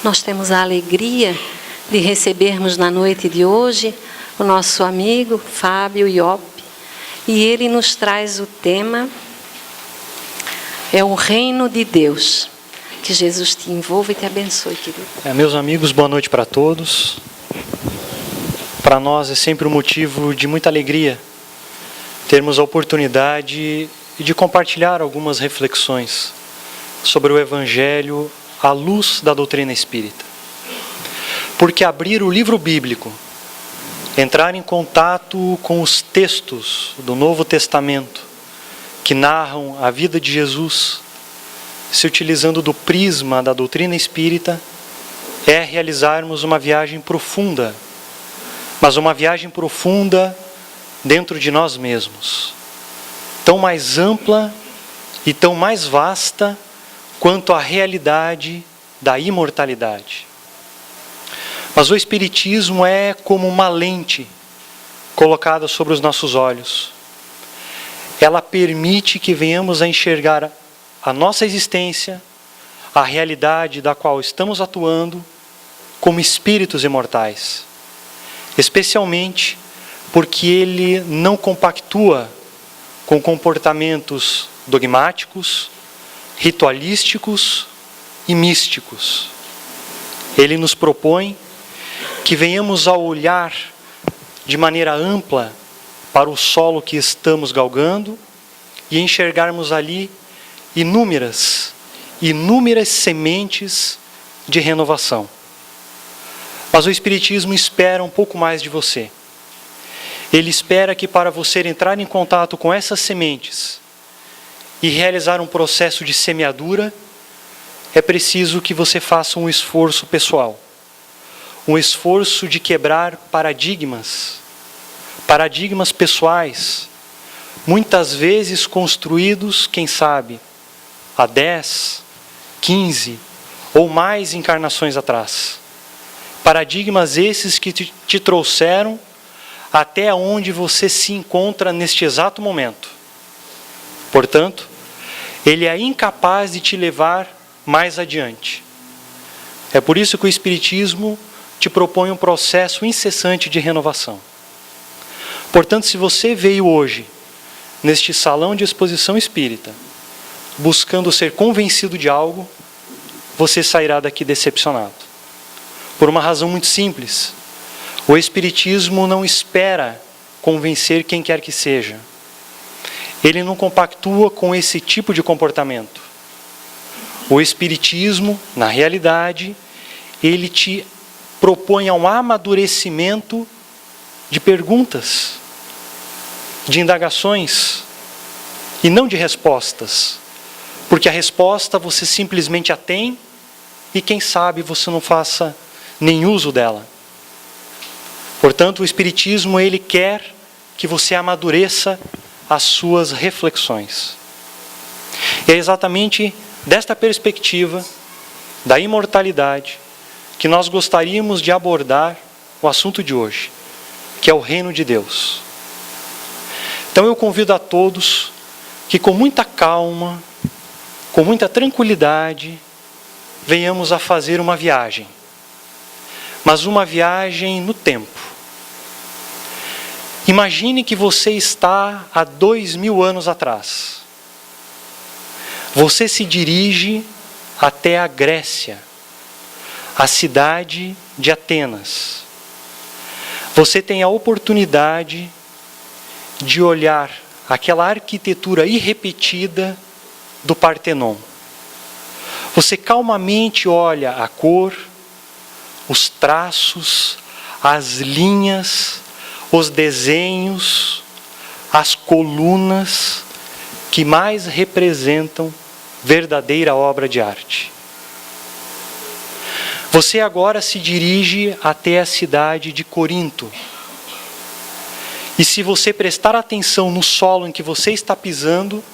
Nós temos a alegria de recebermos na noite de hoje o nosso amigo Fábio Iop, e ele nos traz o tema, é o reino de Deus. Que Jesus te envolva e te abençoe, querido. Meus amigos, boa noite para todos. Para nós é sempre um motivo de muita alegria termos a oportunidade de compartilhar algumas reflexões sobre o Evangelho à luz da doutrina espírita. Porque abrir o livro bíblico, entrar em contato com os textos do Novo Testamento que narram a vida de Jesus, se utilizando do prisma da doutrina espírita, é realizarmos uma viagem profunda, mas uma viagem profunda dentro de nós mesmos, tão mais ampla e tão mais vasta quanto a realidade da imortalidade. Mas o Espiritismo é como uma lente colocada sobre os nossos olhos. Ela permite que venhamos a enxergar a nossa existência, a realidade da qual estamos atuando, como espíritos imortais. Especialmente porque ele não compactua com comportamentos dogmáticos, ritualísticos e místicos. Ele nos propõe que venhamos a olhar de maneira ampla para o solo que estamos galgando e enxergarmos ali inúmeras sementes de renovação. Mas o Espiritismo espera um pouco mais de você. Ele espera que para você entrar em contato com essas sementes e realizar um processo de semeadura, é preciso que você faça um esforço pessoal. Um esforço de quebrar paradigmas pessoais, muitas vezes construídos, quem sabe, há 10, 15 ou mais encarnações atrás. Paradigmas esses que te trouxeram até onde você se encontra neste exato momento. Portanto, ele é incapaz de te levar mais adiante. É por isso que o Espiritismo te propõe um processo incessante de renovação. Portanto, se você veio hoje neste salão de exposição espírita, buscando ser convencido de algo, você sairá daqui decepcionado. Por uma razão muito simples. O Espiritismo não espera convencer quem quer que seja. Ele não compactua com esse tipo de comportamento. O Espiritismo, na realidade, ele te propõe um amadurecimento de perguntas, de indagações, e não de respostas. Porque a resposta você simplesmente a tem, e quem sabe você não faça nem uso dela. Portanto, o Espiritismo, ele quer que você amadureça as suas reflexões. E é exatamente desta perspectiva da imortalidade que nós gostaríamos de abordar o assunto de hoje, que é o reino de Deus. Então eu convido a todos que com muita calma, com muita tranquilidade, venhamos a fazer uma viagem. Mas uma viagem no tempo. Imagine que você está há 2000 anos atrás. Você se dirige até a Grécia, a cidade de Atenas. Você tem a oportunidade de olhar aquela arquitetura irrepetida do Partenon. Você calmamente olha a cor, os traços, as linhas, os desenhos, as colunas que mais representam verdadeira obra de arte. Você agora se dirige até a cidade de Corinto. E se você prestar atenção no solo em que você está pisando,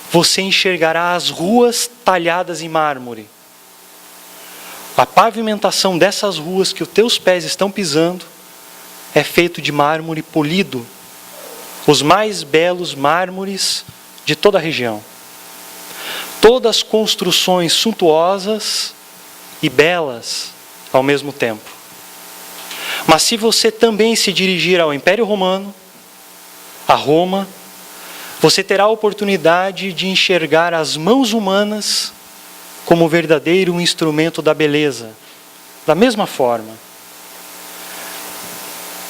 você enxergará as ruas talhadas em mármore. A pavimentação dessas ruas que os teus pés estão pisando é feito de mármore polido, os mais belos mármores de toda a região. Todas construções suntuosas e belas ao mesmo tempo. Mas se você também se dirigir ao Império Romano, a Roma, você terá a oportunidade de enxergar as mãos humanas como verdadeiro instrumento da beleza. Da mesma forma,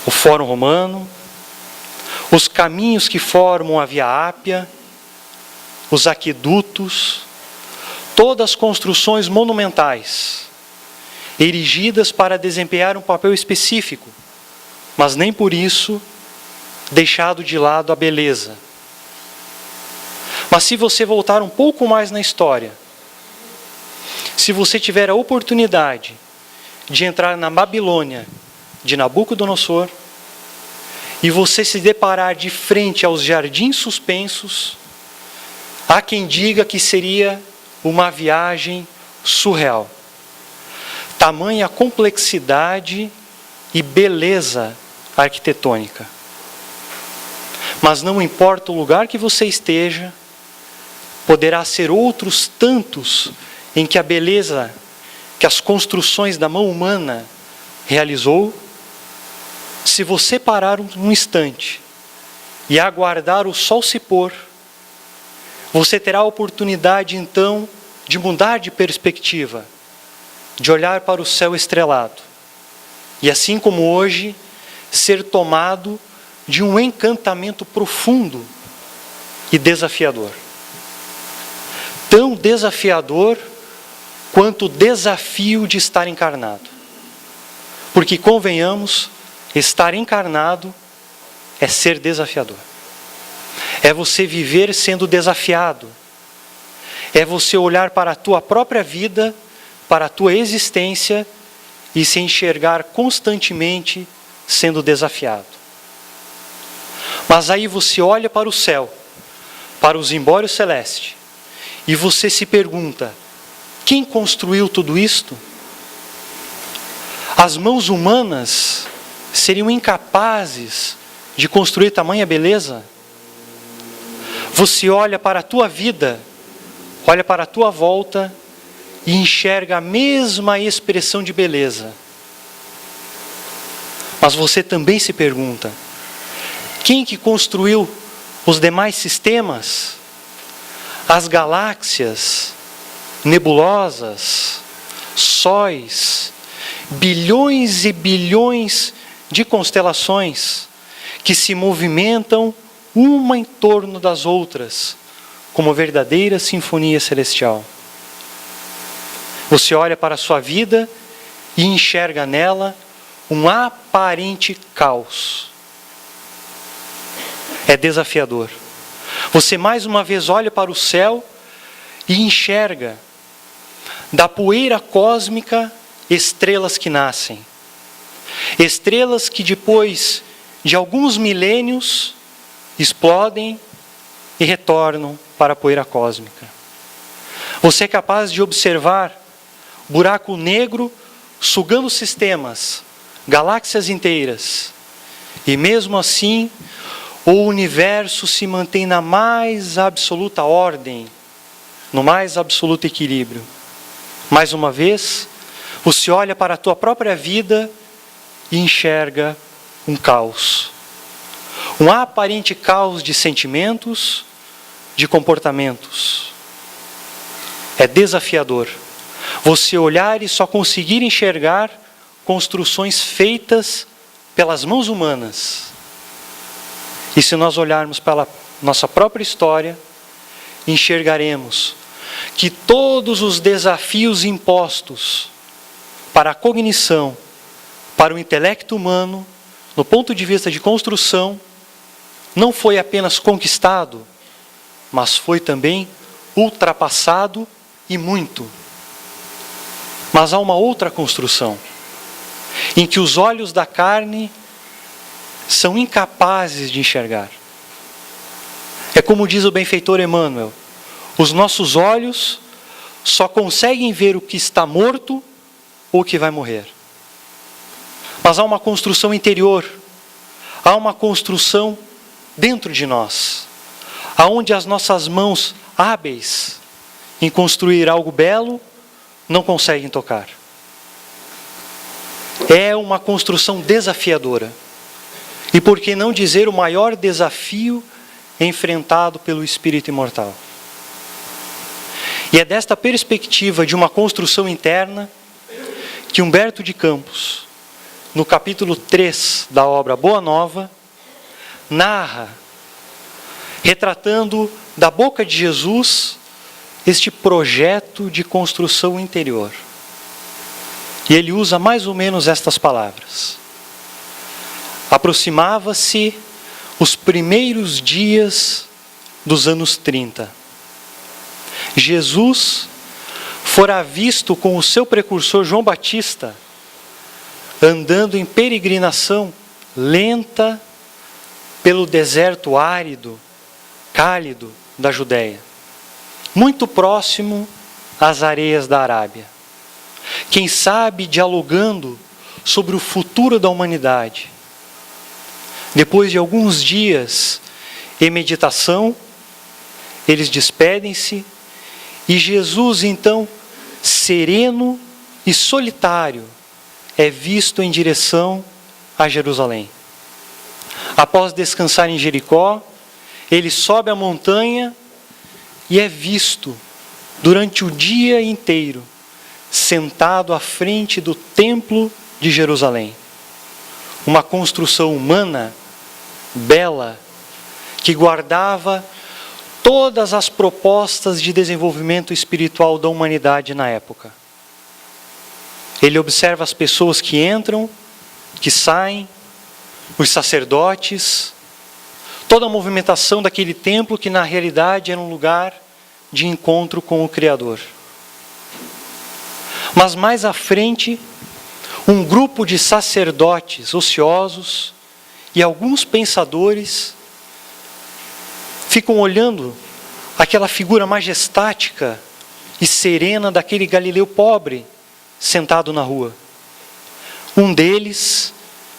o Fórum Romano, os caminhos que formam a Via Ápia, os aquedutos, todas as construções monumentais, erigidas para desempenhar um papel específico, mas nem por isso deixado de lado a beleza. Mas se você voltar um pouco mais na história, se você tiver a oportunidade de entrar na Babilônia de Nabucodonosor, e você se deparar de frente aos jardins suspensos, há quem diga que seria uma viagem surreal. Tamanha complexidade e beleza arquitetônica. Mas não importa o lugar que você esteja, poderá ser outros tantos em que a beleza que as construções da mão humana realizou. Se você parar um instante e aguardar o sol se pôr, você terá a oportunidade então de mudar de perspectiva, de olhar para o céu estrelado e, assim como hoje, ser tomado de um encantamento profundo e desafiador. Tão desafiador quanto o desafio de estar encarnado. Porque, convenhamos, estar encarnado é ser desafiador. É você viver sendo desafiado. É você olhar para a tua própria vida, para a tua existência e se enxergar constantemente sendo desafiado. Mas aí você olha para o céu, para o zimbório celeste, e você se pergunta: quem construiu tudo isto? As mãos humanas seriam incapazes de construir tamanha beleza? Você olha para a tua vida, olha para a tua volta e enxerga a mesma expressão de beleza. Mas você também se pergunta: quem que construiu os demais sistemas? As galáxias, nebulosas, sóis, bilhões e bilhões de constelações que se movimentam uma em torno das outras, como verdadeira sinfonia celestial. Você olha para a sua vida e enxerga nela um aparente caos. É desafiador. Você mais uma vez olha para o céu e enxerga da poeira cósmica estrelas que nascem. Estrelas que depois de alguns milênios explodem e retornam para a poeira cósmica. Você é capaz de observar buraco negro sugando sistemas, galáxias inteiras. E mesmo assim, o universo se mantém na mais absoluta ordem, no mais absoluto equilíbrio. Mais uma vez, você olha para a tua própria vida e enxerga um caos. Um aparente caos de sentimentos, de comportamentos. É desafiador você olhar e só conseguir enxergar construções feitas pelas mãos humanas. E se nós olharmos para a nossa própria história, enxergaremos que todos os desafios impostos para a cognição, para o intelecto humano, no ponto de vista de construção, não foi apenas conquistado, mas foi também ultrapassado e muito. Mas há uma outra construção, em que os olhos da carne são incapazes de enxergar. É como diz o benfeitor Emmanuel: os nossos olhos só conseguem ver o que está morto ou o que vai morrer. Mas há uma construção interior, há uma construção dentro de nós, aonde as nossas mãos hábeis em construir algo belo não conseguem tocar. é uma construção desafiadora. E por que não dizer o maior desafio enfrentado pelo espírito imortal? E é desta perspectiva de uma construção interna que Humberto de Campos, no capítulo 3 da obra Boa Nova, narra, retratando da boca de Jesus este projeto de construção interior. E ele usa mais ou menos estas palavras. Aproximava-se os primeiros dias dos anos 30. Jesus fora visto com o seu precursor João Batista, andando em peregrinação lenta pelo deserto árido, cálido da Judéia, muito próximo às areias da Arábia. Quem sabe dialogando sobre o futuro da humanidade. Depois de alguns dias em meditação, eles despedem-se e Jesus, então, sereno e solitário, é visto em direção a Jerusalém. Após descansar em Jericó, ele sobe a montanha e é visto durante o dia inteiro, sentado à frente do templo de Jerusalém. Uma construção humana, bela, que guardava todas as propostas de desenvolvimento espiritual da humanidade na época. Ele observa as pessoas que entram, que saem, os sacerdotes, toda a movimentação daquele templo que na realidade era um lugar de encontro com o Criador. Mas mais à frente, um grupo de sacerdotes ociosos e alguns pensadores ficam olhando aquela figura majestática e serena daquele Galileu pobre sentado na rua. Um deles,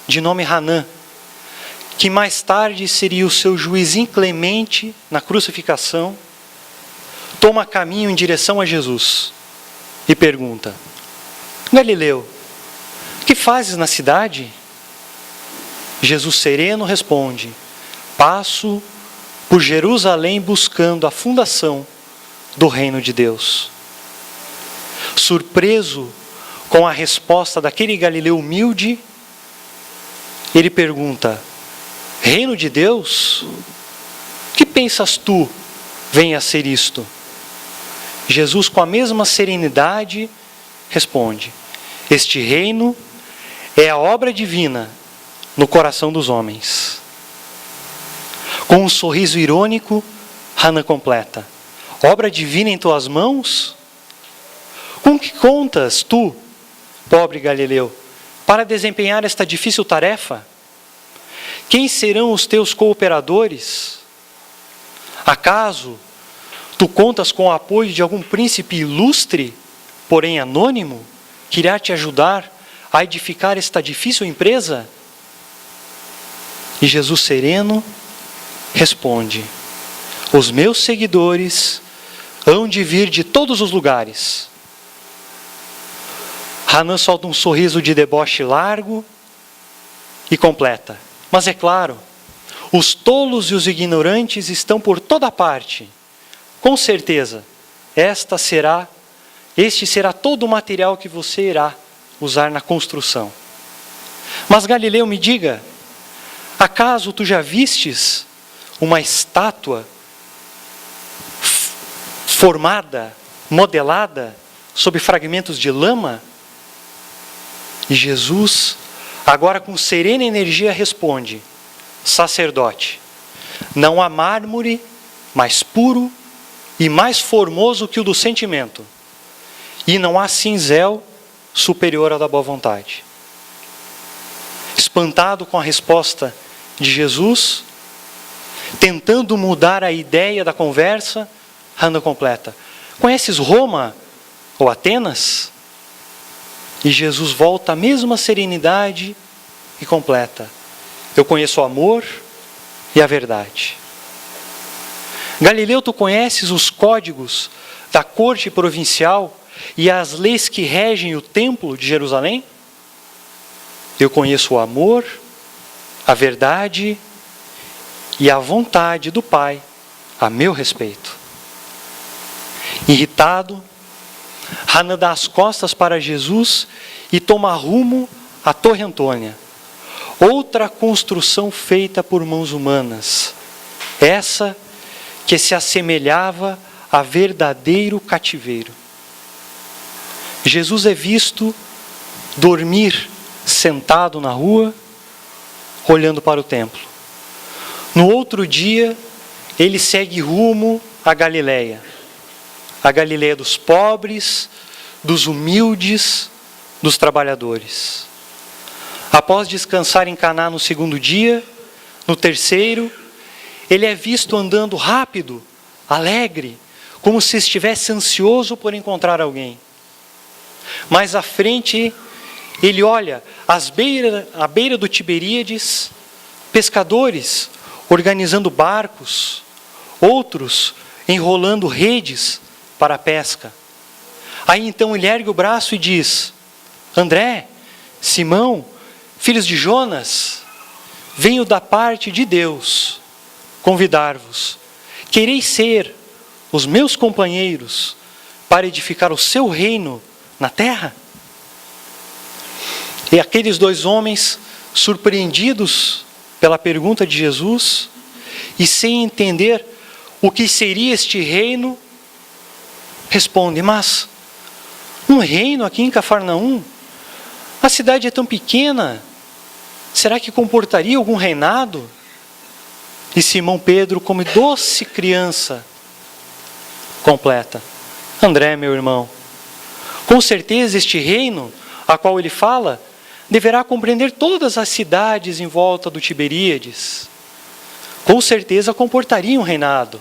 de nome Hanã, que mais tarde seria o seu juiz inclemente na crucificação, toma caminho em direção a Jesus e pergunta: Galileu, que fazes na cidade? Jesus sereno responde: passo por Jerusalém buscando a fundação do reino de Deus. Surpreso com a resposta daquele Galileu humilde, ele pergunta: reino de Deus? Que pensas tu venha a ser isto? Jesus, com a mesma serenidade, responde: este reino é a obra divina no coração dos homens. Com um sorriso irônico, Hanã completa: obra divina em tuas mãos? Com que contas tu, pobre Galileu, para desempenhar esta difícil tarefa? Quem serão os teus cooperadores? Acaso tu contas com o apoio de algum príncipe ilustre, porém anônimo, que irá te ajudar a edificar esta difícil empresa? E Jesus sereno responde: os meus seguidores hão de vir de todos os lugares. Hanã solta um sorriso de deboche largo e completa: mas é claro, os tolos e os ignorantes estão por toda parte. Com certeza, este será todo o material que você irá usar na construção. Mas Galileu, me diga, acaso tu já vistes uma estátua formada, modelada, sob fragmentos de lama? E Jesus, agora com serena energia, responde: sacerdote, não há mármore mais puro e mais formoso que o do sentimento, e não há cinzel superior ao da boa vontade. Espantado com a resposta de Jesus, tentando mudar a ideia da conversa, Hanã completa: conheces Roma ou Atenas? E Jesus volta à mesma serenidade e completa: eu conheço o amor e a verdade. Galileu, tu conheces os códigos da corte provincial e as leis que regem o templo de Jerusalém? eu conheço o amor, a verdade e a vontade do Pai a meu respeito. Irritado, Hanan dá as costas para Jesus e toma rumo à Torre Antônia. Outra construção feita por mãos humanas. Essa que se assemelhava a verdadeiro cativeiro. Jesus é visto dormir sentado na rua, olhando para o templo. No outro dia, ele segue rumo à Galileia. A Galileia dos pobres, dos humildes, dos trabalhadores. Após descansar em Caná no segundo dia, no terceiro, ele é visto andando rápido, alegre, como se estivesse ansioso por encontrar alguém. Mais à frente, ele olha à beira do Tiberíades, pescadores organizando barcos, outros enrolando redes para a pesca. Aí então ele ergue o braço e diz: André, Simão, filhos de Jonas, venho da parte de Deus convidar-vos. Quereis ser os meus companheiros para edificar o seu reino na terra? E aqueles dois homens, surpreendidos pela pergunta de Jesus e sem entender o que seria este reino, respondem: mas um reino aqui em Cafarnaum? A cidade é tão pequena, será que comportaria algum reinado? E Simão Pedro, como doce criança, completa: André, meu irmão, com certeza este reino a qual ele fala deverá compreender todas as cidades em volta do Tiberíades. Com certeza comportaria um reinado.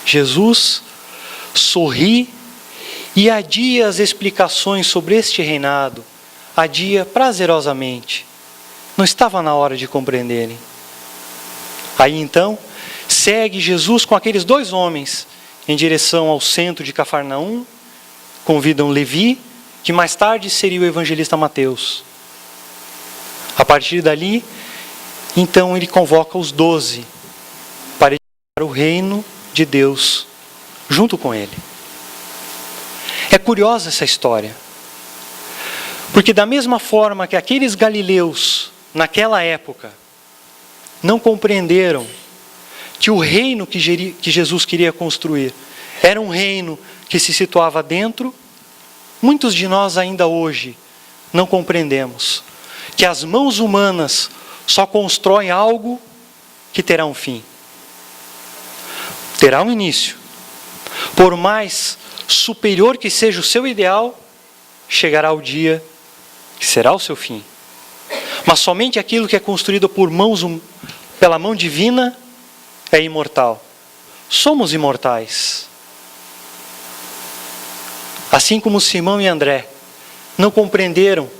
Jesus sorri e adia as explicações sobre este reinado, adia prazerosamente. Não estava na hora de compreenderem. Aí então, segue Jesus com aqueles dois homens em direção ao centro de Cafarnaum, convidam Levi, que mais tarde seria o evangelista Mateus. A partir dali, então ele convoca os 12 para edificar o reino de Deus junto com ele. É curiosa essa história, porque da mesma forma que aqueles galileus, naquela época, não compreenderam que o reino que Jesus queria construir era um reino que se situava dentro, muitos de nós ainda hoje não compreendemos que as mãos humanas só constroem algo que terá um fim. Terá um início. Por mais superior que seja o seu ideal, chegará o dia que será o seu fim. Mas somente aquilo que é construído pela mão divina é imortal. Somos imortais. Assim como Simão e André não compreenderam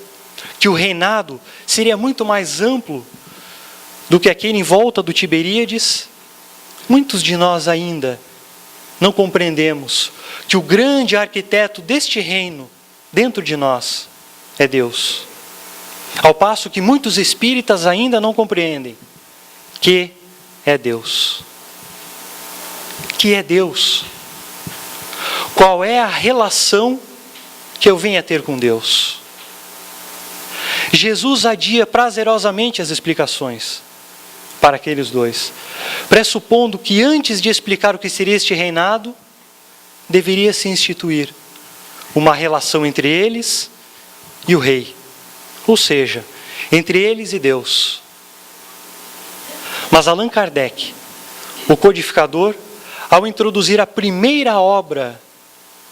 que o reinado seria muito mais amplo do que aquele em volta do Tiberíades, muitos de nós ainda não compreendemos que o grande arquiteto deste reino dentro de nós é Deus. Ao passo que muitos espíritas ainda não compreendem que é Deus. Que é Deus. Qual é a relação que eu venho a ter com Deus? Jesus adia prazerosamente as explicações para aqueles dois, pressupondo que antes de explicar o que seria este reinado, deveria se instituir uma relação entre eles e o rei, ou seja, entre eles e Deus. Mas Allan Kardec, o codificador, ao introduzir a primeira obra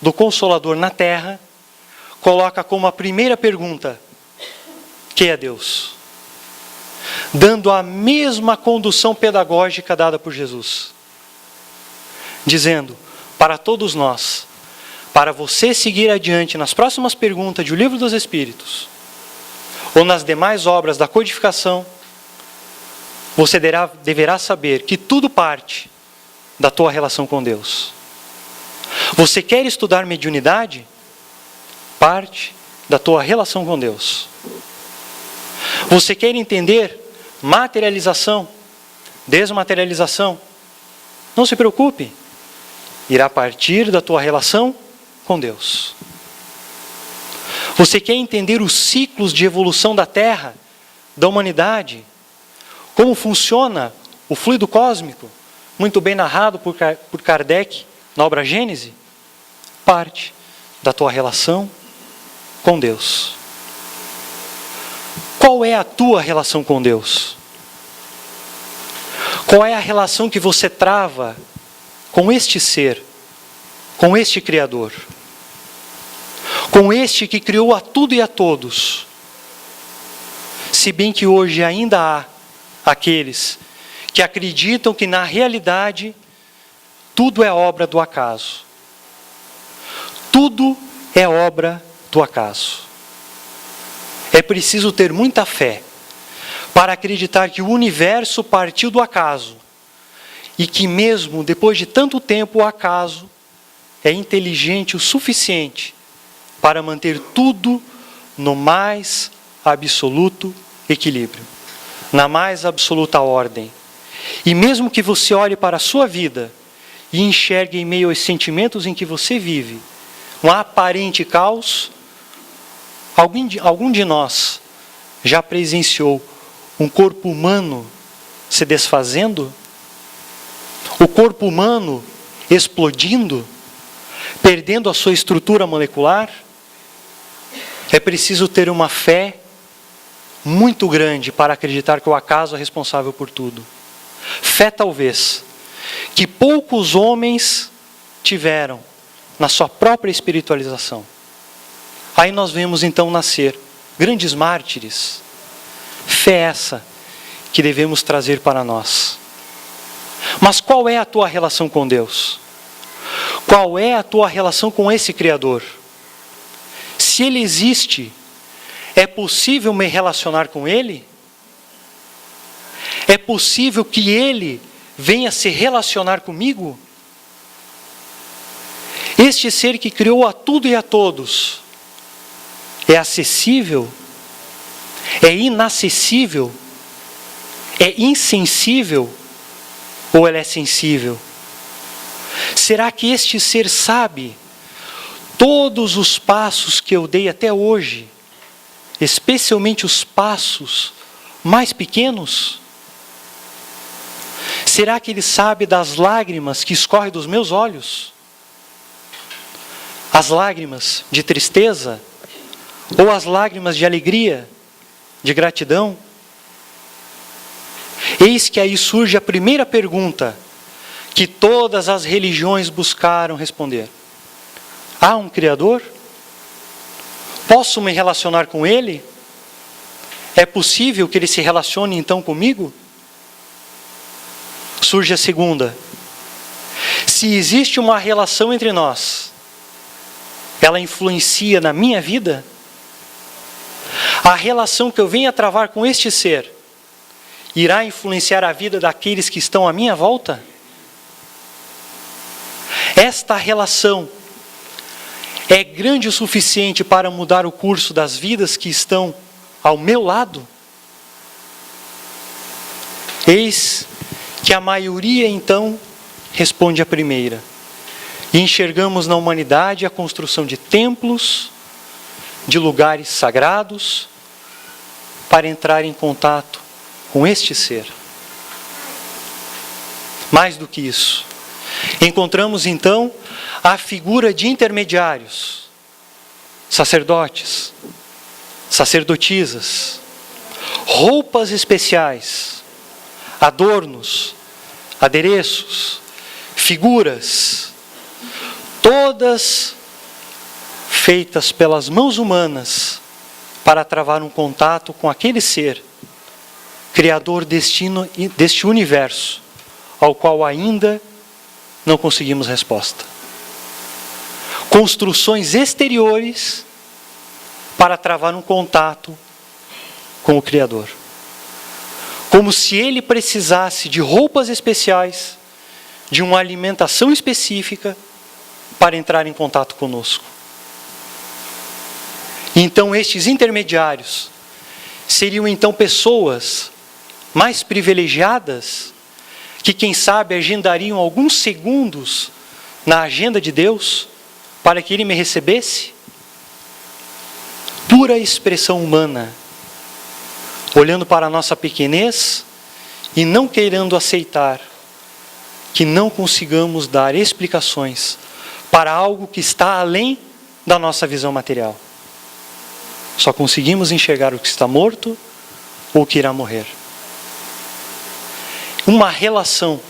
do Consolador na Terra, coloca como a primeira pergunta: que é Deus? Dando a mesma condução pedagógica dada por Jesus. Dizendo para todos nós, para você seguir adiante nas próximas perguntas de O Livro dos Espíritos, ou nas demais obras da codificação, você deverá saber que tudo parte da tua relação com Deus. Você quer estudar mediunidade? Parte da tua relação com Deus. Você quer entender materialização, desmaterialização? Não se preocupe, irá partir da tua relação com Deus. Você quer entender os ciclos de evolução da Terra, da humanidade? Como funciona o fluido cósmico, muito bem narrado por Kardec na obra Gênese? Parte da tua relação com Deus. Qual é a tua relação com Deus? Qual é a relação que você trava com este ser, com este Criador? Com este que criou a tudo e a todos? Se bem que hoje ainda há aqueles que acreditam que na realidade tudo é obra do acaso. Tudo é obra do acaso. É preciso ter muita fé para acreditar que o universo partiu do acaso e que mesmo depois de tanto tempo o acaso é inteligente o suficiente para manter tudo no mais absoluto equilíbrio, na mais absoluta ordem. E mesmo que você olhe para a sua vida e enxergue em meio aos sentimentos em que você vive um aparente caos, algum de nós já presenciou um corpo humano se desfazendo? O corpo humano explodindo? Perdendo a sua estrutura molecular? É preciso ter uma fé muito grande para acreditar que o acaso é responsável por tudo. Fé, talvez, que poucos homens tiveram na sua própria espiritualização. Aí nós vemos então nascer grandes mártires. Fé essa que devemos trazer para nós. Mas qual é a tua relação com Deus? Qual é a tua relação com esse Criador? Se Ele existe, é possível me relacionar com Ele? É possível que Ele venha se relacionar comigo? Este ser que criou a tudo e a todos, é acessível? É inacessível? É insensível? Ou ele é sensível? Será que este ser sabe todos os passos que eu dei até hoje, especialmente os passos mais pequenos? Será que ele sabe das lágrimas que escorrem dos meus olhos? As lágrimas de tristeza? Ou as lágrimas de alegria, de gratidão? Eis que aí surge a primeira pergunta que todas as religiões buscaram responder. Há um Criador? Posso me relacionar com Ele? É possível que Ele se relacione então comigo? Surge a segunda. Se existe uma relação entre nós, ela influencia na minha vida? A relação que eu venho a travar com este ser irá influenciar a vida daqueles que estão à minha volta? Esta relação é grande o suficiente para mudar o curso das vidas que estão ao meu lado? Eis que a maioria então responde a primeira. E enxergamos na humanidade a construção de templos, de lugares sagrados, para entrar em contato com este ser. Mais do que isso, encontramos então a figura de intermediários, sacerdotes, sacerdotisas, roupas especiais, adornos, adereços, figuras, todas feitas pelas mãos humanas para travar um contato com aquele ser, Criador deste universo, ao qual ainda não conseguimos resposta. Construções exteriores para travar um contato com o Criador. Como se Ele precisasse de roupas especiais, de uma alimentação específica para entrar em contato conosco. Então estes intermediários seriam então pessoas mais privilegiadas, que quem sabe agendariam alguns segundos na agenda de Deus, para que Ele me recebesse? Pura expressão humana, olhando para a nossa pequenez e não querendo aceitar que não consigamos dar explicações para algo que está além da nossa visão material. Só conseguimos enxergar o que está morto ou o que irá morrer. Uma relação.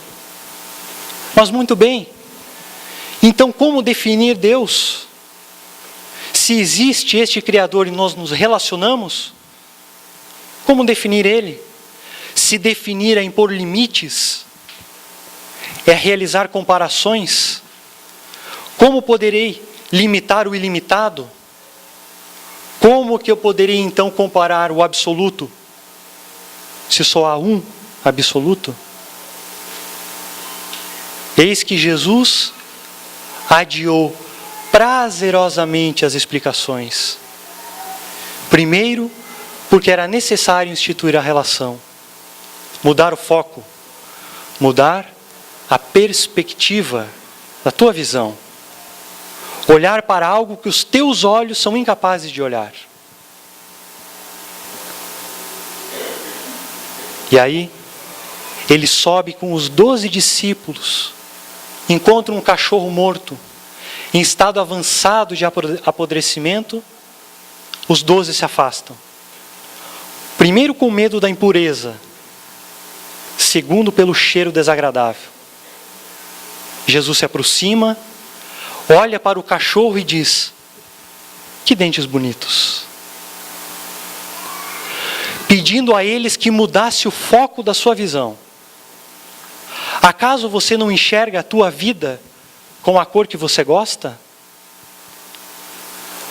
Mas muito bem, então como definir Deus? Se existe este Criador e nós nos relacionamos, como definir Ele? Se definir é impor limites, é realizar comparações, como poderei limitar o ilimitado? Como que eu poderia então comparar o absoluto, se só há um absoluto? Eis que Jesus adiou prazerosamente as explicações. Primeiro, porque era necessário instituir a relação, mudar o foco, mudar a perspectiva da tua visão, olhar para algo que os teus olhos são incapazes de olhar. E aí, ele sobe com os 12 discípulos, encontra um cachorro morto, em estado avançado de apodrecimento, os 12 se afastam. Primeiro com medo da impureza, segundo pelo cheiro desagradável. Jesus se aproxima, olha para o cachorro e diz: que dentes bonitos. Pedindo a eles que mudasse o foco da sua visão. Acaso você não enxerga a tua vida com a cor que você gosta?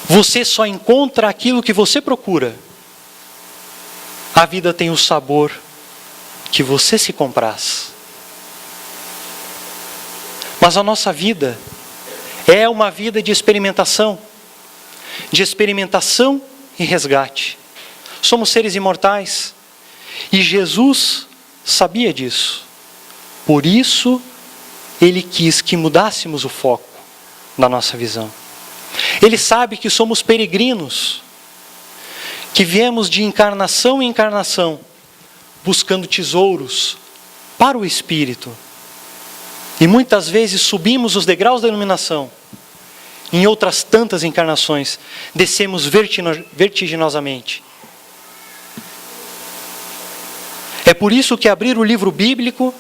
Você só encontra aquilo que você procura. A vida tem o sabor que você se compraz. Mas a nossa vida é uma vida de experimentação e resgate. Somos seres imortais e Jesus sabia disso. Por isso, Ele quis que mudássemos o foco da nossa visão. Ele sabe que somos peregrinos, que viemos de encarnação em encarnação, buscando tesouros para o Espírito. E muitas vezes subimos os degraus da iluminação. Em outras tantas encarnações, descemos vertiginosamente. É por isso que abrir o livro bíblico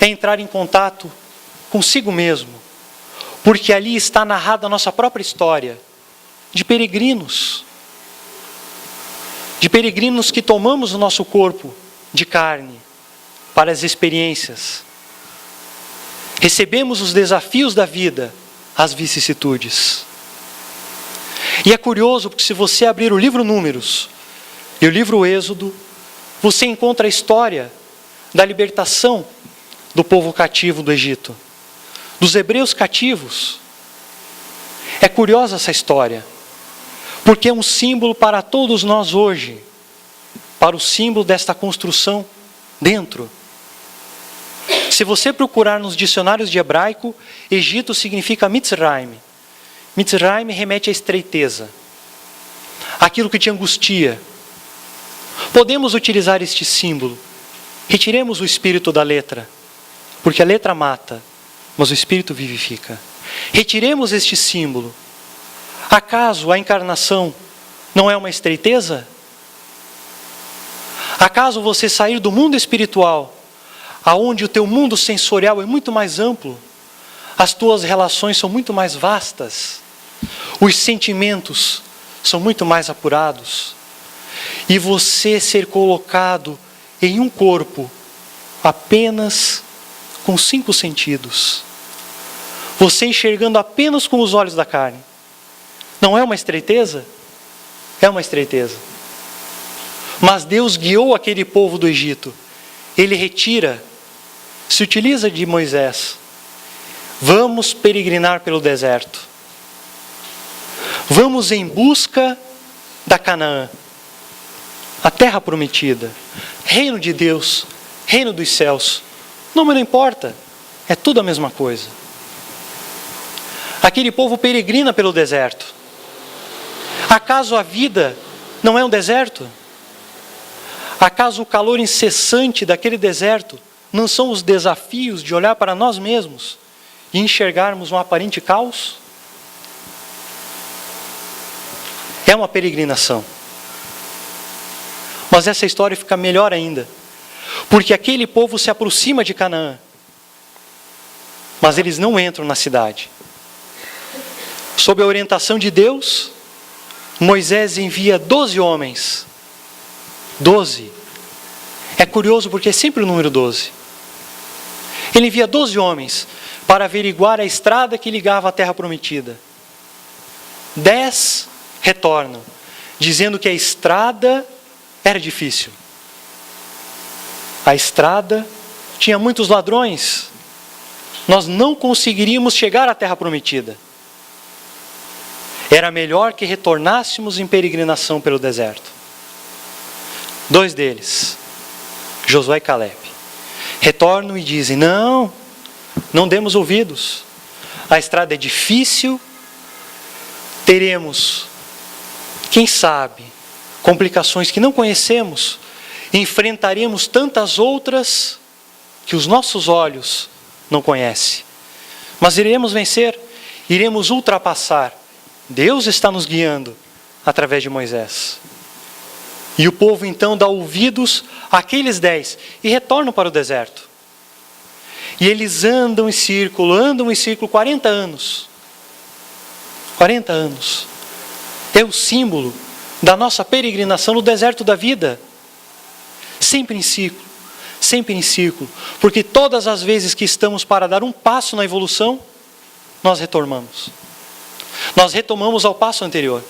é entrar em contato consigo mesmo, porque ali está narrada a nossa própria história de peregrinos que tomamos o nosso corpo de carne para as experiências, recebemos os desafios da vida, as vicissitudes. E é curioso porque se você abrir o livro Números e o livro Êxodo, você encontra a história da libertação do povo cativo do Egito, dos hebreus cativos. É curiosa essa história, porque é um símbolo para todos nós hoje, para o símbolo desta construção dentro. Se você procurar nos dicionários de hebraico, Egito significa Mitzrayim. Mitzrayim remete à estreiteza, aquilo que te angustia. Podemos utilizar este símbolo. Retiremos o espírito da letra, porque a letra mata, mas o espírito vivifica. Retiremos este símbolo. Acaso a encarnação não é uma estreiteza? Acaso você sair do mundo espiritual, aonde o teu mundo sensorial é muito mais amplo, as tuas relações são muito mais vastas, os sentimentos são muito mais apurados, e você ser colocado em um corpo apenas com 5 sentidos, você enxergando apenas com os olhos da carne, não é uma estreiteza? É uma estreiteza. Mas Deus guiou aquele povo do Egito. Ele retira, se utiliza de Moisés. Vamos peregrinar pelo deserto. Vamos em busca da Canaã. a terra prometida, reino de Deus, reino dos céus. Não importa, é tudo a mesma coisa. Aquele povo peregrina pelo deserto. Acaso a vida não é um deserto? Acaso o calor incessante daquele deserto não são os desafios de olhar para nós mesmos e enxergarmos um aparente caos? É uma peregrinação. Mas essa história fica melhor ainda, porque aquele povo se aproxima de Canaã, mas eles não entram na cidade. Sob a orientação de Deus, Moisés envia 12 homens. 12. É curioso porque é sempre o número 12. Ele envia 12 homens para averiguar a estrada que ligava à terra prometida. 10 retornam, dizendo que a estrada era difícil. A estrada tinha muitos ladrões. Nós não conseguiríamos chegar à terra prometida. Era melhor que retornássemos em peregrinação pelo deserto. 2 deles, Josué e Caleb, retornam e dizem: não demos ouvidos. A estrada é difícil, teremos, quem sabe, complicações que não conhecemos, enfrentaremos tantas outras que os nossos olhos não conhecem. Mas iremos vencer, iremos ultrapassar. Deus está nos guiando através de Moisés. E o povo então dá ouvidos àqueles 10 e retornam para o deserto. E eles andam em círculo 40 anos. 40 anos. É o símbolo da nossa peregrinação no deserto da vida. Sempre em círculo. Porque todas as vezes que estamos para dar um passo na evolução, nós retomamos ao passo anterior.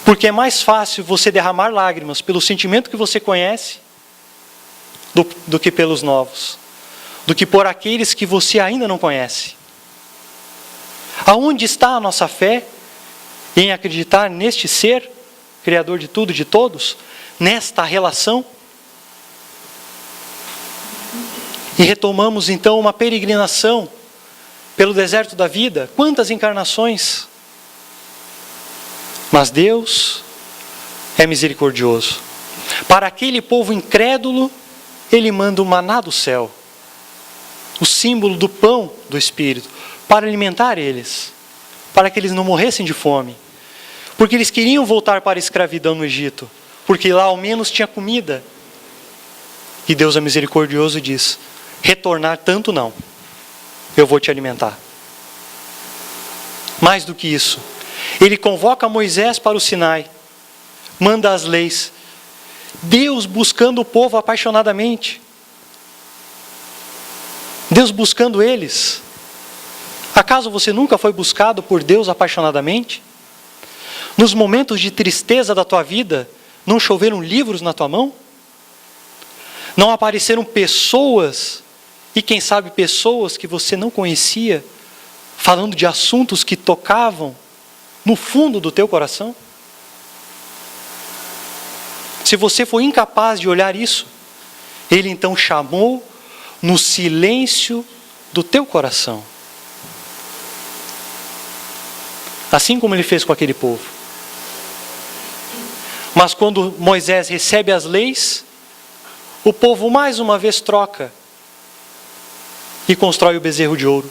Porque é mais fácil você derramar lágrimas pelo sentimento que você conhece do que pelos novos, do que por aqueles que você ainda não conhece. Aonde está a nossa fé em acreditar neste ser, Criador de tudo e de todos, nesta relação? E retomamos então uma peregrinação pelo deserto da vida. Quantas encarnações! Mas Deus é misericordioso. Para aquele povo incrédulo, Ele manda o maná do céu, o símbolo do pão do Espírito, para alimentar eles, para que eles não morressem de fome. Porque eles queriam voltar para a escravidão no Egito, porque lá ao menos tinha comida. E Deus é misericordioso e diz: retornar tanto não, eu vou te alimentar. Mais do que isso, Ele convoca Moisés para o Sinai, manda as leis, Deus buscando o povo apaixonadamente, Deus buscando eles. Acaso você nunca foi buscado por Deus apaixonadamente? Nos momentos de tristeza da tua vida, não choveram livros na tua mão? Não apareceram pessoas, e quem sabe pessoas que você não conhecia, falando de assuntos que tocavam no fundo do teu coração? Se você foi incapaz de olhar isso, Ele então chamou no silêncio do teu coração. Assim como Ele fez com aquele povo. Mas quando Moisés recebe as leis, o povo mais uma vez troca e constrói o bezerro de ouro.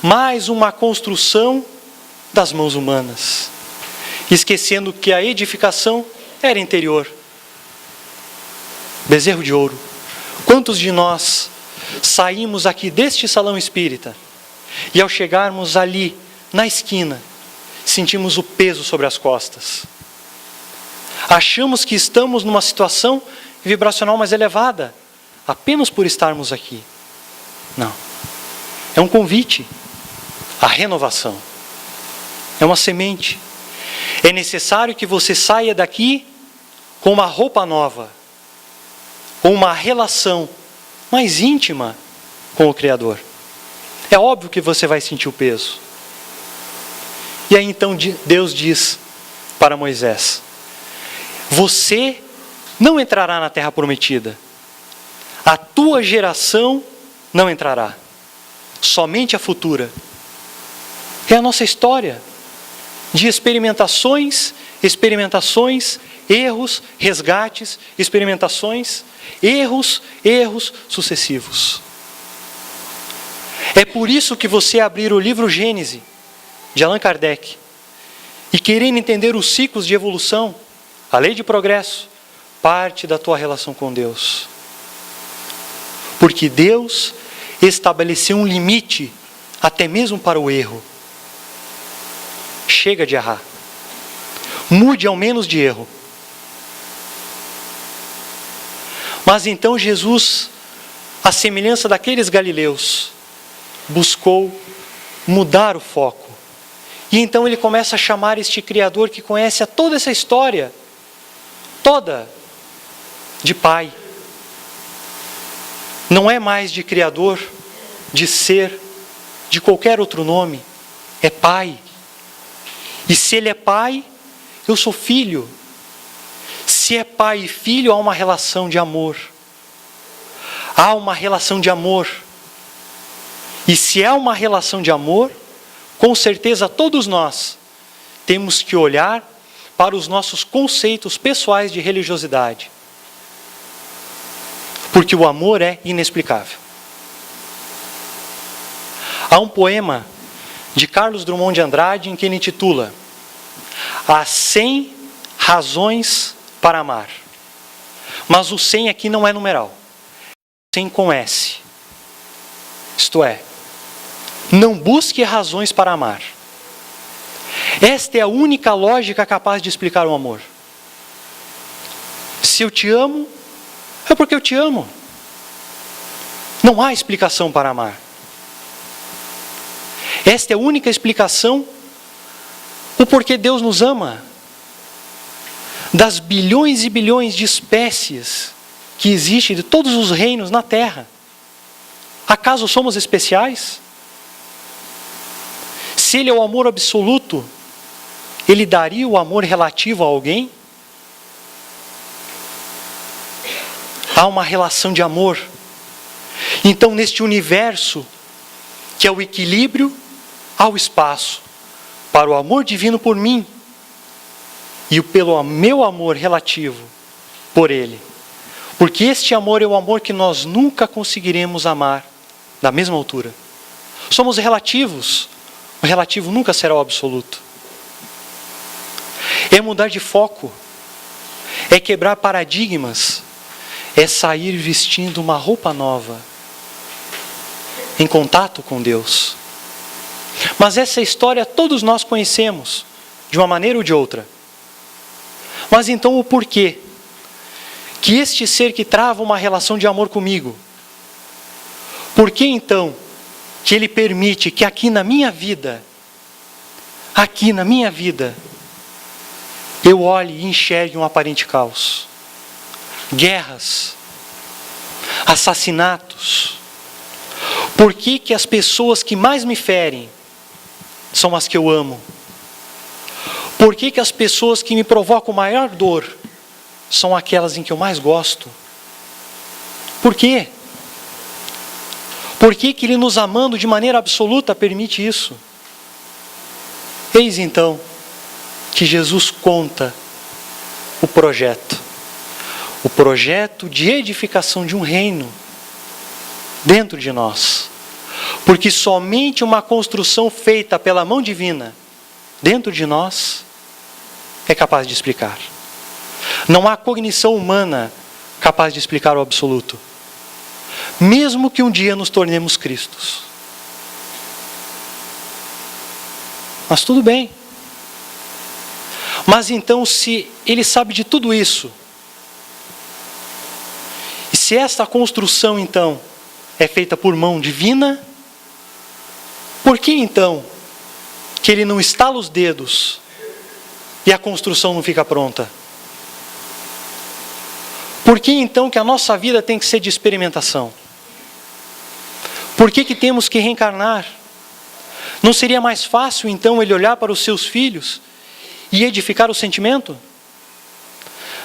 Mais uma construção das mãos humanas, esquecendo que a edificação era interior. Bezerro de ouro. Quantos de nós saímos aqui deste salão espírita e ao chegarmos ali na esquina, sentimos o peso sobre as costas? Achamos que estamos numa situação vibracional mais elevada, apenas por estarmos aqui. Não. É um convite à renovação. É uma semente. É necessário que você saia daqui com uma roupa nova, com uma relação mais íntima com o Criador. É óbvio que você vai sentir o peso. E aí então Deus diz para Moisés: você não entrará na terra prometida. A tua geração não entrará. Somente a futura. É a nossa história de experimentações, erros, resgates, experimentações, erros sucessivos. É por isso que você abrir o livro Gênesis, de Allan Kardec, e querendo entender os ciclos de evolução, a lei de progresso, parte da tua relação com Deus. Porque Deus estabeleceu um limite, até mesmo para o erro. Chega de errar. Mude ao menos de erro. Mas então Jesus, à semelhança daqueles galileus, buscou mudar o foco. E então ele começa a chamar este Criador que conhece a toda essa história, toda, de Pai. Não é mais de Criador, de ser, de qualquer outro nome. É Pai. E se Ele é Pai, eu sou filho. Se é pai e filho, há uma relação de amor. Há uma relação de amor. E se há uma relação de amor, com certeza todos nós temos que olhar para os nossos conceitos pessoais de religiosidade. Porque o amor é inexplicável. Há um poema de Carlos Drummond de Andrade em que ele intitula Há 100 razões para amar. Mas o 100 aqui não é numeral. 100 com S. Isto é, não busque razões para amar. Esta é a única lógica capaz de explicar o amor. Se eu te amo, é porque eu te amo. Não há explicação para amar. Esta é a única explicação o porquê Deus nos ama. Das bilhões e bilhões de espécies que existem de todos os reinos na Terra, acaso somos especiais? Se Ele é o amor absoluto, Ele daria o amor relativo a alguém? Há uma relação de amor. Então, neste universo, que é o equilíbrio, há o espaço para o amor divino por mim e pelo meu amor relativo por Ele. Porque este amor é o amor que nós nunca conseguiremos amar da mesma altura. Somos relativos. O relativo nunca será o absoluto. É mudar de foco. É quebrar paradigmas. É sair vestindo uma roupa nova. Em contato com Deus. Mas essa história todos nós conhecemos. De uma maneira ou de outra. Mas então o porquê? Que este ser que trava uma relação de amor comigo, por que então que Ele permite que aqui na minha vida, eu olhe e enxergue um aparente caos? Guerras, assassinatos. Por que que as pessoas que mais me ferem são as que eu amo? Por que que as pessoas que me provocam maior dor são aquelas em que eu mais gosto? Por quê? Por que que Ele, nos amando de maneira absoluta, permite isso? Eis então que Jesus conta o projeto de edificação de um reino dentro de nós. Porque somente uma construção feita pela mão divina dentro de nós é capaz de explicar. Não há cognição humana capaz de explicar o absoluto. Mesmo que um dia nos tornemos Cristos. Mas tudo bem. Mas então, se Ele sabe de tudo isso, e se esta construção então é feita por mão divina, por que então que Ele não estala os dedos e a construção não fica pronta? Por que então que a nossa vida tem que ser de experimentação? Por que que temos que reencarnar? Não seria mais fácil então Ele olhar para os seus filhos e edificar o sentimento?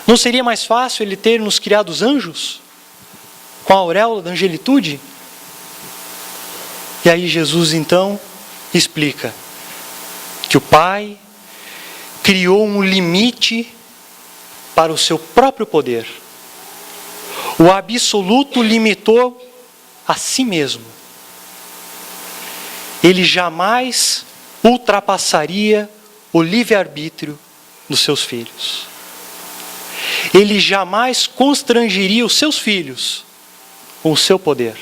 Não seria mais fácil Ele ter nos criado os anjos? Com a auréola da angelitude? E aí Jesus então explica que o Pai criou um limite para o seu próprio poder. O absoluto limitou a si mesmo. Ele jamais ultrapassaria o livre-arbítrio dos seus filhos. Ele jamais constrangeria os seus filhos com o seu poder.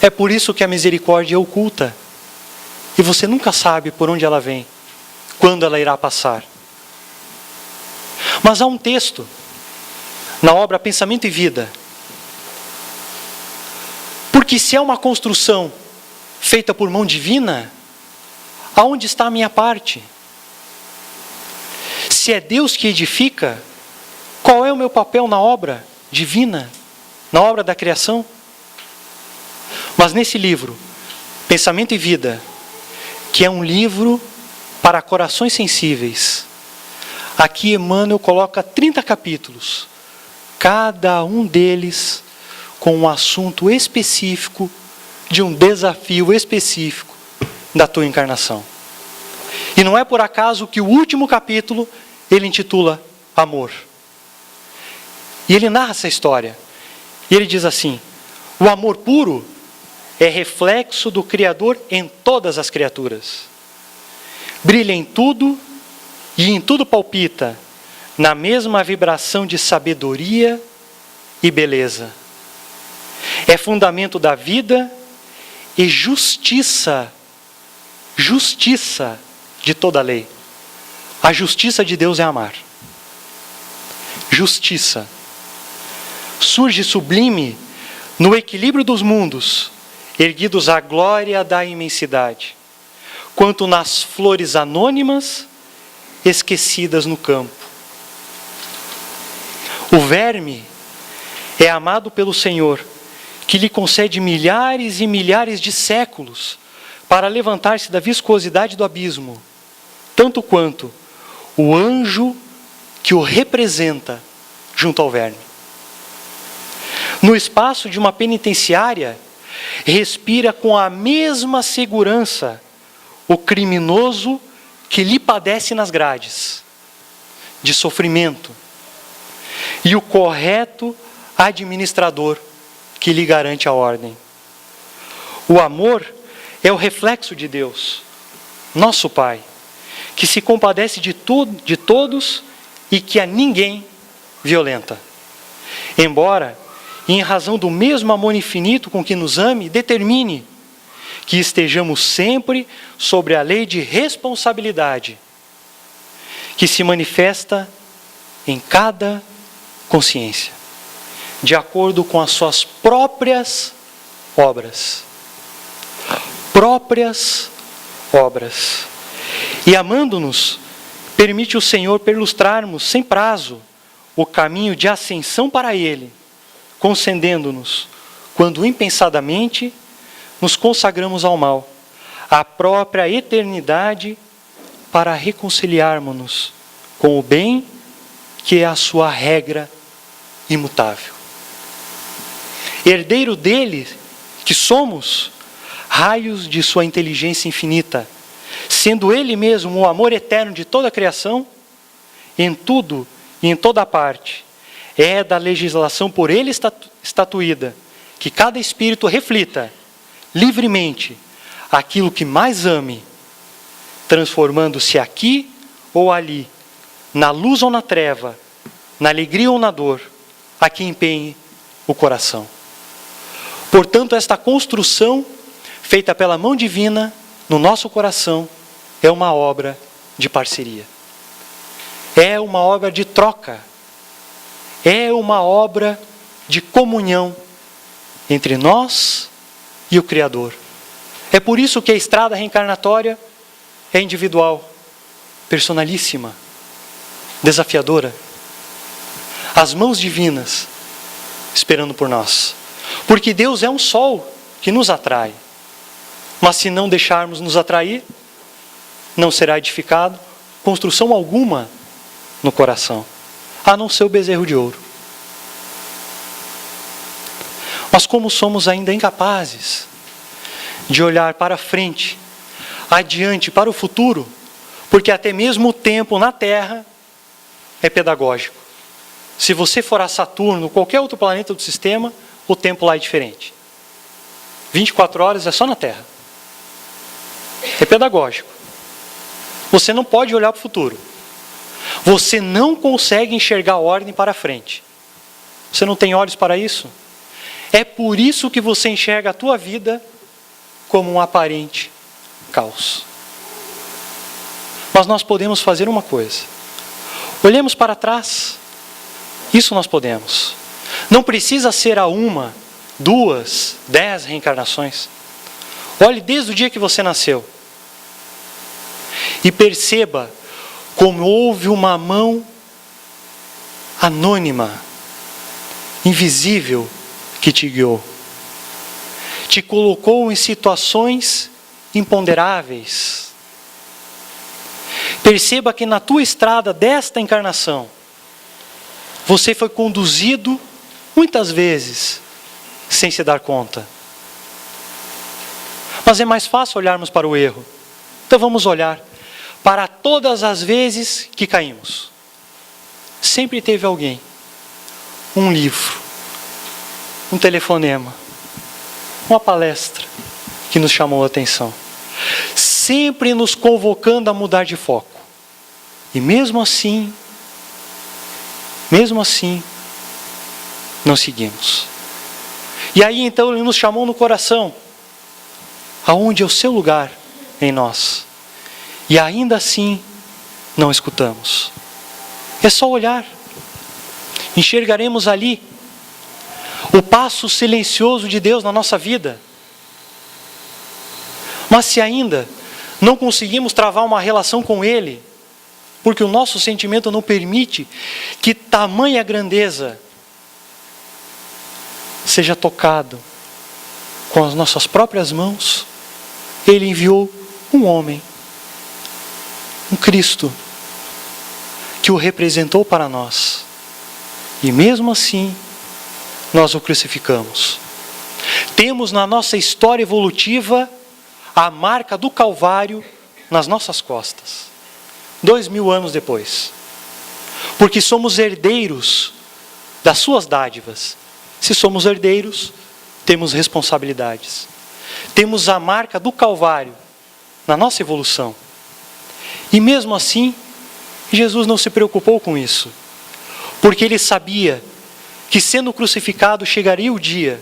É por isso que a misericórdia é oculta. E você nunca sabe por onde ela vem, quando ela irá passar. Mas há um texto, na obra Pensamento e Vida. Porque se é uma construção feita por mão divina, aonde está a minha parte? Se é Deus que edifica, qual é o meu papel na obra divina, na obra da criação? Mas nesse livro, Pensamento e Vida, que é um livro para corações sensíveis, aqui Emmanuel coloca 30 capítulos, cada um deles com um assunto específico, de um desafio específico da tua encarnação. E não é por acaso que o último capítulo ele intitula Amor. E ele narra essa história. E ele diz assim: o amor puro é reflexo do Criador em todas as criaturas. Brilha em tudo e em tudo palpita, na mesma vibração de sabedoria e beleza. É fundamento da vida e justiça de toda a lei. A justiça de Deus é amar. Justiça. Surge sublime no equilíbrio dos mundos, erguidos à glória da imensidade, quanto nas flores anônimas, esquecidas no campo. O verme é amado pelo Senhor, que lhe concede milhares e milhares de séculos para levantar-se da viscosidade do abismo, tanto quanto o anjo que o representa junto ao verme. No espaço de uma penitenciária, respira com a mesma segurança o criminoso que lhe padece nas grades de sofrimento e o correto administrador que lhe garante a ordem. O amor é o reflexo de Deus, nosso Pai, que se compadece de todos e que a ninguém violenta. Embora, em razão do mesmo amor infinito com que nos ame, determine que estejamos sempre sobre a lei de responsabilidade, que se manifesta em cada consciência, de acordo com as suas próprias obras. E amando-nos, permite o Senhor perlustrarmos sem prazo o caminho de ascensão para Ele, concedendo-nos, quando impensadamente nos consagramos ao mal, a própria eternidade para reconciliarmos-nos com o bem que é a sua regra imutável. Herdeiro dele que somos, raios de sua inteligência infinita, sendo ele mesmo o amor eterno de toda a criação, em tudo e em toda parte, é da legislação por ele estatuída, que cada espírito reflita livremente aquilo que mais ame, transformando-se aqui ou ali, na luz ou na treva, na alegria ou na dor, a que empenhe o coração. Portanto, esta construção, feita pela mão divina no nosso coração, é uma obra de parceria. É uma obra de troca. É uma obra de comunhão entre nós e o Criador. É por isso que a estrada reencarnatória é individual, personalíssima, desafiadora. As mãos divinas esperando por nós. Porque Deus é um sol que nos atrai. Mas se não deixarmos nos atrair, não será edificado construção alguma no coração, a não ser o bezerro de ouro. Mas como somos ainda incapazes de olhar para frente, adiante, para o futuro, porque até mesmo o tempo na Terra é pedagógico. Se você for a Saturno, qualquer outro planeta do sistema, o tempo lá é diferente. 24 horas é só na Terra. É pedagógico. Você não pode olhar para o futuro. Você não consegue enxergar a ordem para frente. Você não tem olhos para isso? É por isso que você enxerga a tua vida como um aparente caos. Mas nós podemos fazer uma coisa. Olhemos para trás. Isso nós podemos. Não precisa ser a 1, 2, 10 reencarnações. Olhe desde o dia que você nasceu. E perceba como houve uma mão anônima, invisível, que te guiou. Te colocou em situações imponderáveis. Perceba que na tua estrada desta encarnação, você foi conduzido muitas vezes sem se dar conta. Mas é mais fácil olharmos para o erro. Então vamos olhar para todas as vezes que caímos. Sempre teve alguém, um livro, um telefonema, uma palestra que nos chamou a atenção. Sempre nos convocando a mudar de foco. E mesmo assim, não seguimos. E aí então Ele nos chamou no coração, aonde é o seu lugar em nós. E ainda assim, não escutamos. É só olhar. Enxergaremos ali o passo silencioso de Deus na nossa vida. Mas se ainda não conseguimos travar uma relação com Ele, porque o nosso sentimento não permite que tamanha grandeza seja tocado com as nossas próprias mãos, Ele enviou um homem, um Cristo, que o representou para nós. E mesmo assim, nós o crucificamos. Temos na nossa história evolutiva a marca do Calvário nas nossas costas. 2000 anos depois. Porque somos herdeiros das suas dádivas. Se somos herdeiros, temos responsabilidades. Temos a marca do Calvário na nossa evolução. E mesmo assim, Jesus não se preocupou com isso. Porque Ele sabia que sendo crucificado chegaria o dia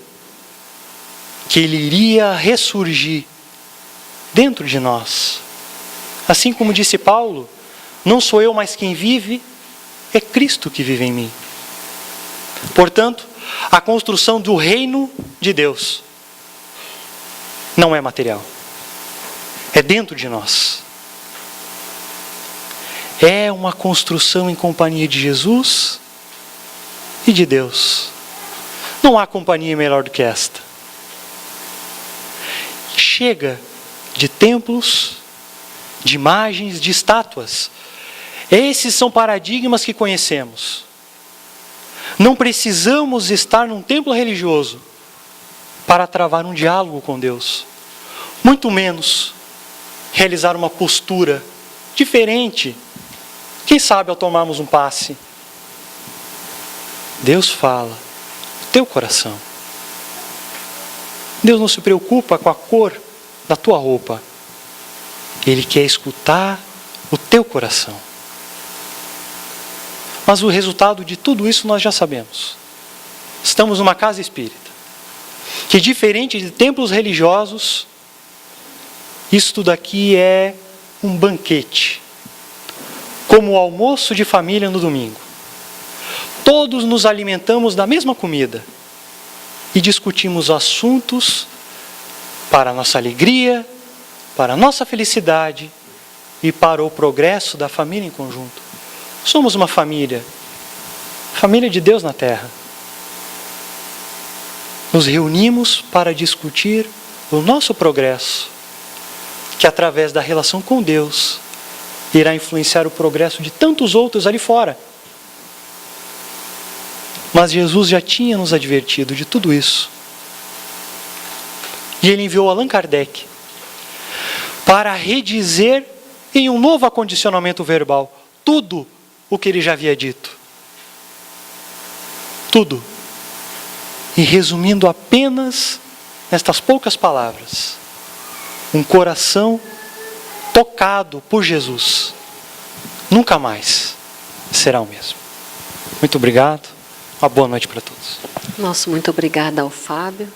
que Ele iria ressurgir dentro de nós. Assim como disse Paulo, não sou eu mais quem vive, é Cristo que vive em mim. Portanto, a construção do reino de Deus não é material. É dentro de nós. É uma construção em companhia de Jesus e de Deus. Não há companhia melhor do que esta. Chega de templos, de imagens, de estátuas. Esses são paradigmas que conhecemos. Não precisamos estar num templo religioso para travar um diálogo com Deus. Muito menos realizar uma postura diferente. Quem sabe ao tomarmos um passe, Deus fala no teu coração. Deus não se preocupa com a cor da tua roupa. Ele quer escutar o teu coração. Mas o resultado de tudo isso nós já sabemos. Estamos numa casa espírita, que diferente de templos religiosos, isto daqui é um banquete, como o almoço de família no domingo. Todos nos alimentamos da mesma comida e discutimos assuntos para a nossa alegria, para a nossa felicidade e para o progresso da família em conjunto. Somos uma família de Deus na Terra. Nos reunimos para discutir o nosso progresso, que através da relação com Deus irá influenciar o progresso de tantos outros ali fora. Mas Jesus já tinha nos advertido de tudo isso. E ele enviou Allan Kardec para redizer em um novo acondicionamento verbal tudo o que ele já havia dito. Tudo. E resumindo apenas nestas poucas palavras: um coração tocado por Jesus nunca mais será o mesmo. Muito obrigado. Uma boa noite para todos. Nosso muito obrigada ao Fábio.